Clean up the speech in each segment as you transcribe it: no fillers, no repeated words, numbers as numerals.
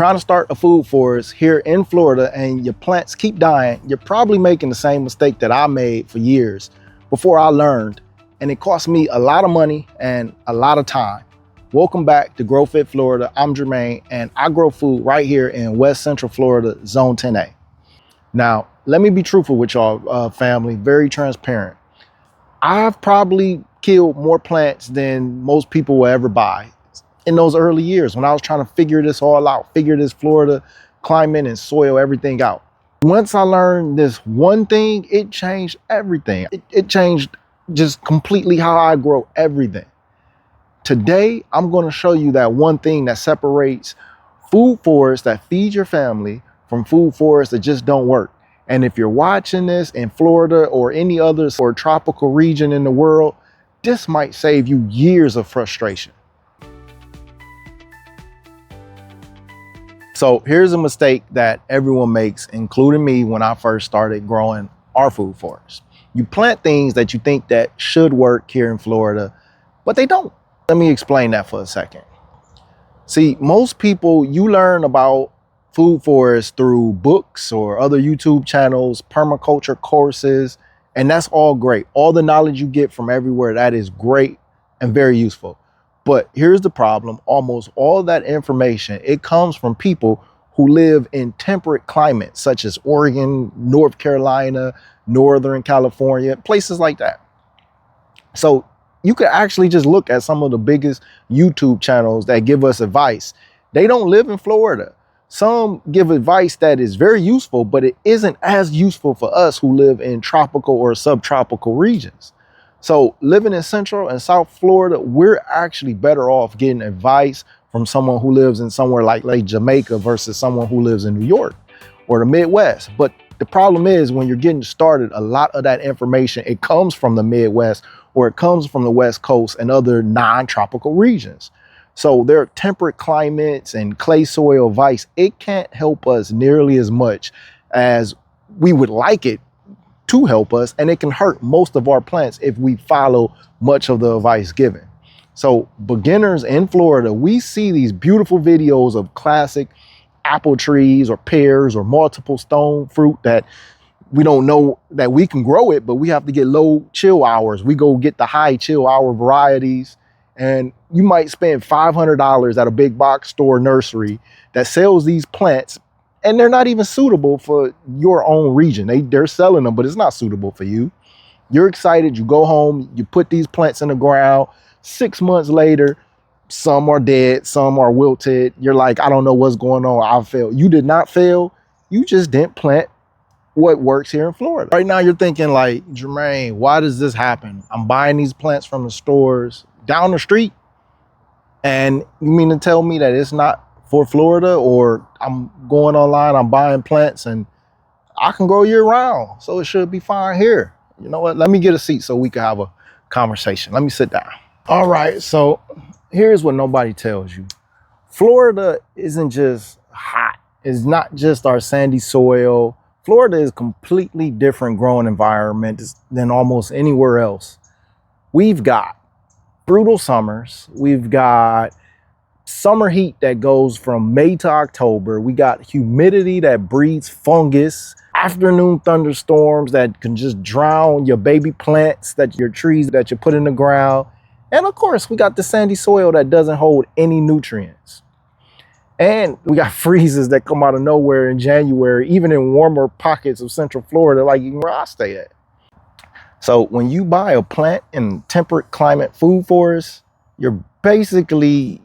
Trying to start a food forest here in Florida and your plants keep dying, you're probably making the same mistake that I made for years before I learned, and it cost me a lot of money and a lot of time. Welcome back to GrowFit Florida. I'm Jermaine, and I grow food right here in West Central Florida, Zone 10A. Now, let me be truthful with y'all, family, very transparent. I've probably killed more plants than most people will ever buy. In those early years when I was trying to figure this all out, figure this Florida climate and soil, everything out. Once I learned this one thing, it changed everything. It changed just completely how I grow everything. Today, I'm going to show you that one thing that separates food forests that feed your family from food forests that just don't work. And if you're watching this in Florida or any other or tropical region in the world, this might save you years of frustration. So here's a mistake that everyone makes, including me, when I first started growing our food forest. You plant things that you think that should work here in Florida, but they don't. Let me explain that for a second. See, most people, you learn about food forests through books or other YouTube channels, permaculture courses, and that's all great. All the knowledge you get from everywhere, that is great and very useful. But here's the problem. Almost all that information, it comes from people who live in temperate climates, such as Oregon, North Carolina, Northern California, places like that. So you could actually just look at some of the biggest YouTube channels that give us advice. They don't live in Florida. Some give advice that is very useful, but it isn't as useful for us who live in tropical or subtropical regions. So living in Central and South Florida, we're actually better off getting advice from someone who lives in somewhere like Jamaica versus someone who lives in New York or the Midwest. But the problem is when you're getting started, a lot of that information, it comes from the Midwest or it comes from the West Coast and other non-tropical regions. So their temperate climates and clay soil advice, it can't help us nearly as much as we would like it to help us, and it can hurt most of our plants if we follow much of the advice given. So beginners in Florida, we see these beautiful videos of classic apple trees or pears or multiple stone fruit that we don't know that we can grow it, but we have to get low chill hours. We go get the high chill hour varieties, and you might spend $500 at a big box store nursery that sells these plants, and they're not even suitable for your own region. They're selling them, but it's not suitable for you. You're excited, you go home, you put these plants in the ground. 6 months later, some are dead, some are wilted. You're like, I don't know what's going on, I failed. You did not fail, you just didn't plant what works here in Florida. Right now you're thinking like, Jermaine, why does this happen? I'm buying these plants from the stores down the street, and you mean to tell me that it's not for Florida? Or I'm going online, I'm buying plants and I can grow year round, so it should be fine here. You know what, let me get a seat so we can have a conversation. Let me sit down. All right, so here's what nobody tells you. Florida isn't just hot. It's not just our sandy soil. Florida is a completely different growing environment than almost anywhere else. We've got brutal summers. We've got summer heat that goes from May to October. We got humidity that breeds fungus, afternoon thunderstorms that can just drown your baby plants, your trees that you put in the ground. And of course, we got the sandy soil that doesn't hold any nutrients. And we got freezes that come out of nowhere in January, even in warmer pockets of Central Florida, like where I stay at. So when you buy a plant in temperate climate food forest, you're basically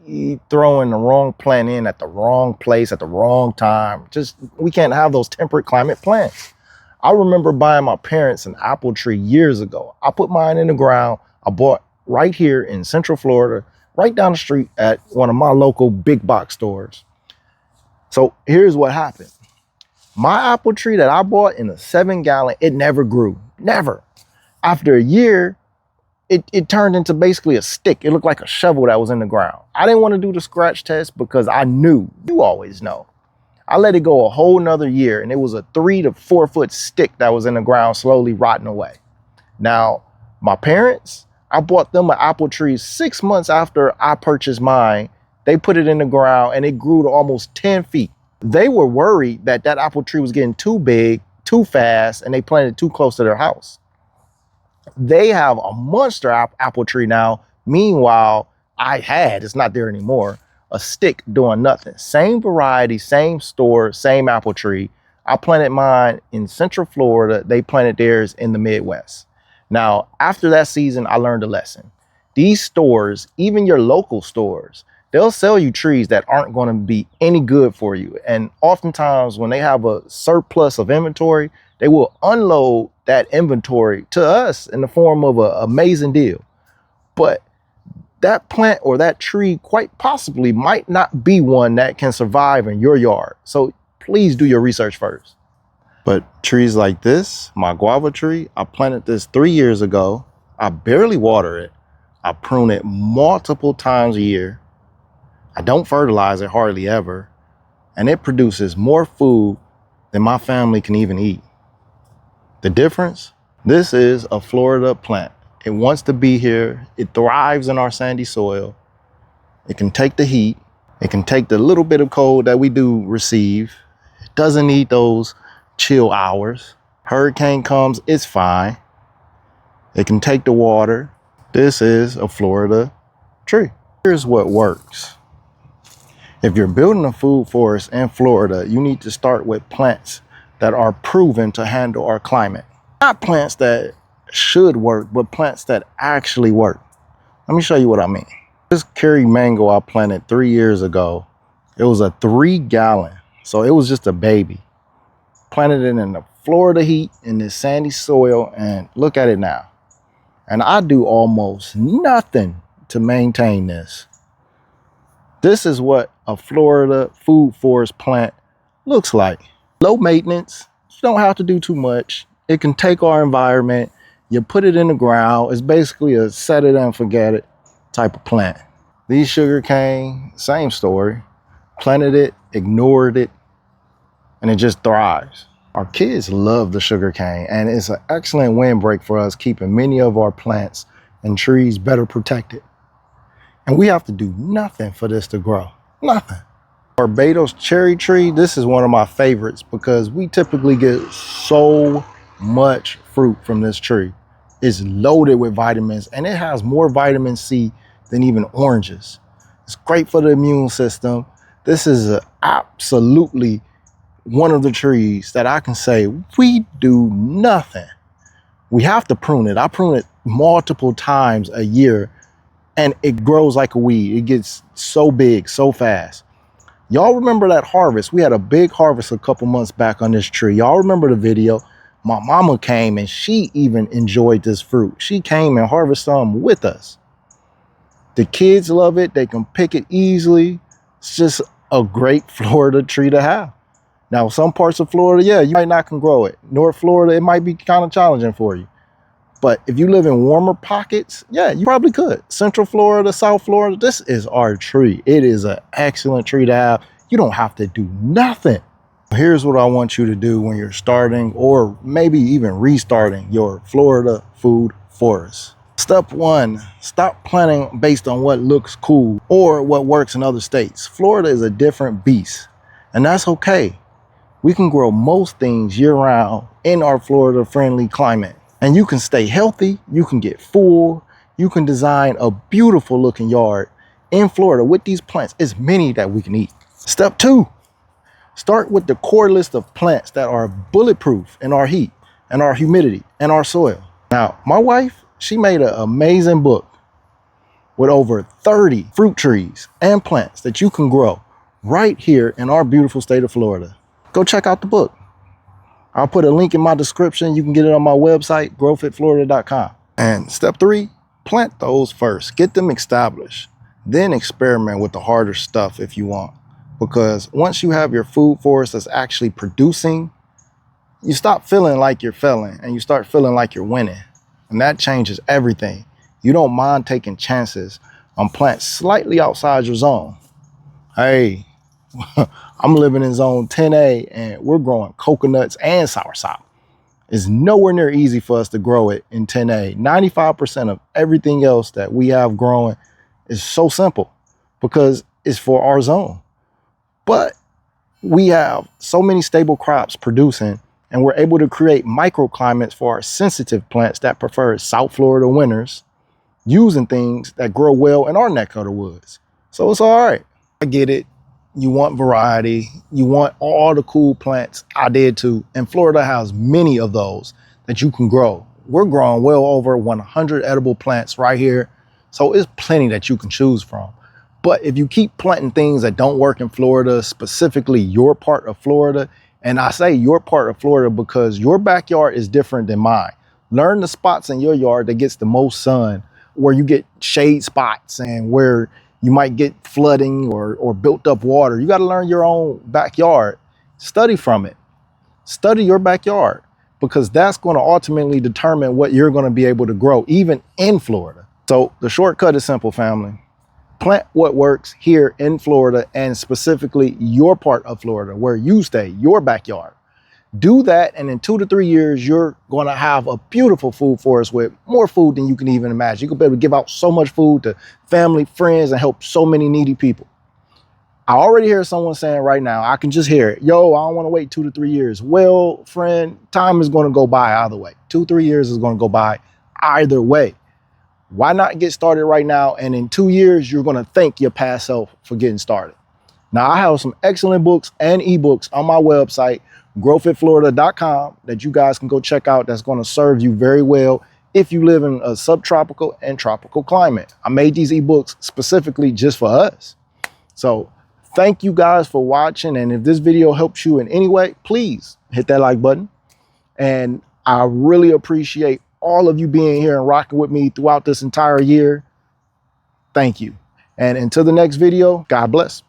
throwing the wrong plant in at the wrong place at the wrong time. We can't have those temperate climate plants. I remember buying my parents an apple tree years ago. I put mine in the ground. I bought right here in Central Florida, right down the street at one of my local big box stores. So here's what happened. My apple tree that I bought in a 7-gallon, it never grew, never. After a year, it turned into basically a stick. It looked like a shovel that was in the ground. I didn't want to do the scratch test because I knew, you always know. I let it go a whole nother year, and it was a 3 to 4 foot stick that was in the ground slowly rotting away. Now, my parents, I bought them an apple tree 6 months after I purchased mine, They put it in the ground and it grew to almost 10 feet. They were worried that that apple tree was getting too big, too fast, and they planted too close to their house. They have a monster apple tree now. Meanwhile, it's not there anymore, a stick doing nothing. Same variety, same store, same apple tree. I planted mine in Central Florida. They planted theirs in the Midwest. Now, after that season, I learned a lesson. These stores, even your local stores, they'll sell you trees that aren't going to be any good for you. And oftentimes when they have a surplus of inventory, they will unload that inventory to us in the form of an amazing deal. But that plant or that tree quite possibly might not be one that can survive in your yard. So please do your research first. But trees like this, my guava tree, I planted this 3 years ago. I barely water it. I prune it multiple times a year. I don't fertilize it hardly ever. And it produces more food than my family can even eat. The difference? This is a Florida plant. It wants to be here. It thrives in our sandy soil. It can take the heat. It can take the little bit of cold that we do receive. It doesn't need those chill hours. Hurricane comes, it's fine. It can take the water. This is a Florida tree. Here's what works. If you're building a food forest in Florida, you need to start with plants that are proven to handle our climate. Not plants that should work, but plants that actually work. Let me show you what I mean. This curry mango I planted 3 years ago, it was a 3-gallon, so it was just a baby. Planted it in the Florida heat in this sandy soil, and look at it now. And I do almost nothing to maintain this. This is what a Florida food forest plant looks like. Low maintenance, you don't have to do too much. It can take our environment. You put it in the ground. It's basically a set it and forget it type of plant. These sugar cane, same story. Planted it, ignored it, and it just thrives. Our kids love the sugar cane, and it's an excellent windbreak for us, keeping many of our plants and trees better protected. And we have to do nothing for this to grow, nothing. Barbados cherry tree, this is one of my favorites because we typically get so much fruit from this tree. It's loaded with vitamins, and it has more vitamin C than even oranges. It's great for the immune system. This is absolutely one of the trees that I can say we do nothing. We have to prune it. I prune it multiple times a year, and it grows like a weed. It gets so big so fast. Y'all remember that harvest? We had a big harvest a couple months back on this tree. Y'all remember the video? My mama came and she even enjoyed this fruit. She came and harvested some with us. The kids love it. They can pick it easily. It's just a great Florida tree to have. Now, some parts of Florida, yeah, you might not can grow it. North Florida, it might be kind of challenging for you. But if you live in warmer pockets, yeah, you probably could. Central Florida, South Florida, this is our tree. It is an excellent tree to have. You don't have to do nothing. Here's what I want you to do when you're starting or maybe even restarting your Florida food forest. Step 1, stop planting based on what looks cool or what works in other states. Florida is a different beast, and that's okay. We can grow most things year-round in our Florida-friendly climate. And you can stay healthy, you can get full, you can design a beautiful looking yard in Florida with these plants. It's many that we can eat. Step 2, start with the core list of plants that are bulletproof in our heat and our humidity and our soil. Now, my wife, she made an amazing book with over 30 fruit trees and plants that you can grow right here in our beautiful state of Florida. Go check out the book. I'll put a link in my description. You can get it on my website, GrowFitFlorida.com. And step 3, plant those first. Get them established. Then experiment with the harder stuff if you want. Because once you have your food forest that's actually producing, you stop feeling like you're failing and you start feeling like you're winning. And that changes everything. You don't mind taking chances on plants slightly outside your zone. Hey, I'm living in zone 10A and we're growing coconuts and soursop. It's nowhere near easy for us to grow it in 10A. 95% of everything else that we have growing is so simple because is for our zone. But we have so many stable crops producing, and we're able to create microclimates for our sensitive plants that prefer South Florida winters, using things that grow well in our neck of the woods. So it's all right. I get it. You want variety. You want all the cool plants. I did too. And Florida has many of those that you can grow. We're growing well over 100 edible plants right here. So it's plenty that you can choose from. But if you keep planting things that don't work in Florida, specifically your part of Florida, and I say your part of Florida because your backyard is different than mine. Learn the spots in your yard that gets the most sun, where you get shade spots and where you might get flooding or built up water. You got to learn your own backyard. Study from it. Study your backyard, because that's going to ultimately determine what you're going to be able to grow, even in Florida. So the shortcut is simple, family. Plant what works here in Florida, and specifically your part of Florida, where you stay, your backyard. Do that, and in 2 to 3 years, you're going to have a beautiful food forest with more food than you can even imagine. You can be able to give out so much food to family, friends, and help so many needy people. I already hear someone saying right now, I can just hear it. Yo, I don't want to wait 2 to 3 years. Well, friend, time is going to go by either way. 2, 3 years is going to go by either way. Why not get started right now? And in 2 years, you're going to thank your past self for getting started. Now, I have some excellent books and ebooks on my website, GrowFitFlorida.com, that you guys can go check out. That's going to serve you very well if you live in a subtropical and tropical climate. I made these ebooks specifically just for us. So thank you guys for watching. And if this video helps you in any way, please hit that like button. And I really appreciate all of you being here and rocking with me throughout this entire year. Thank you. And until the next video, God bless.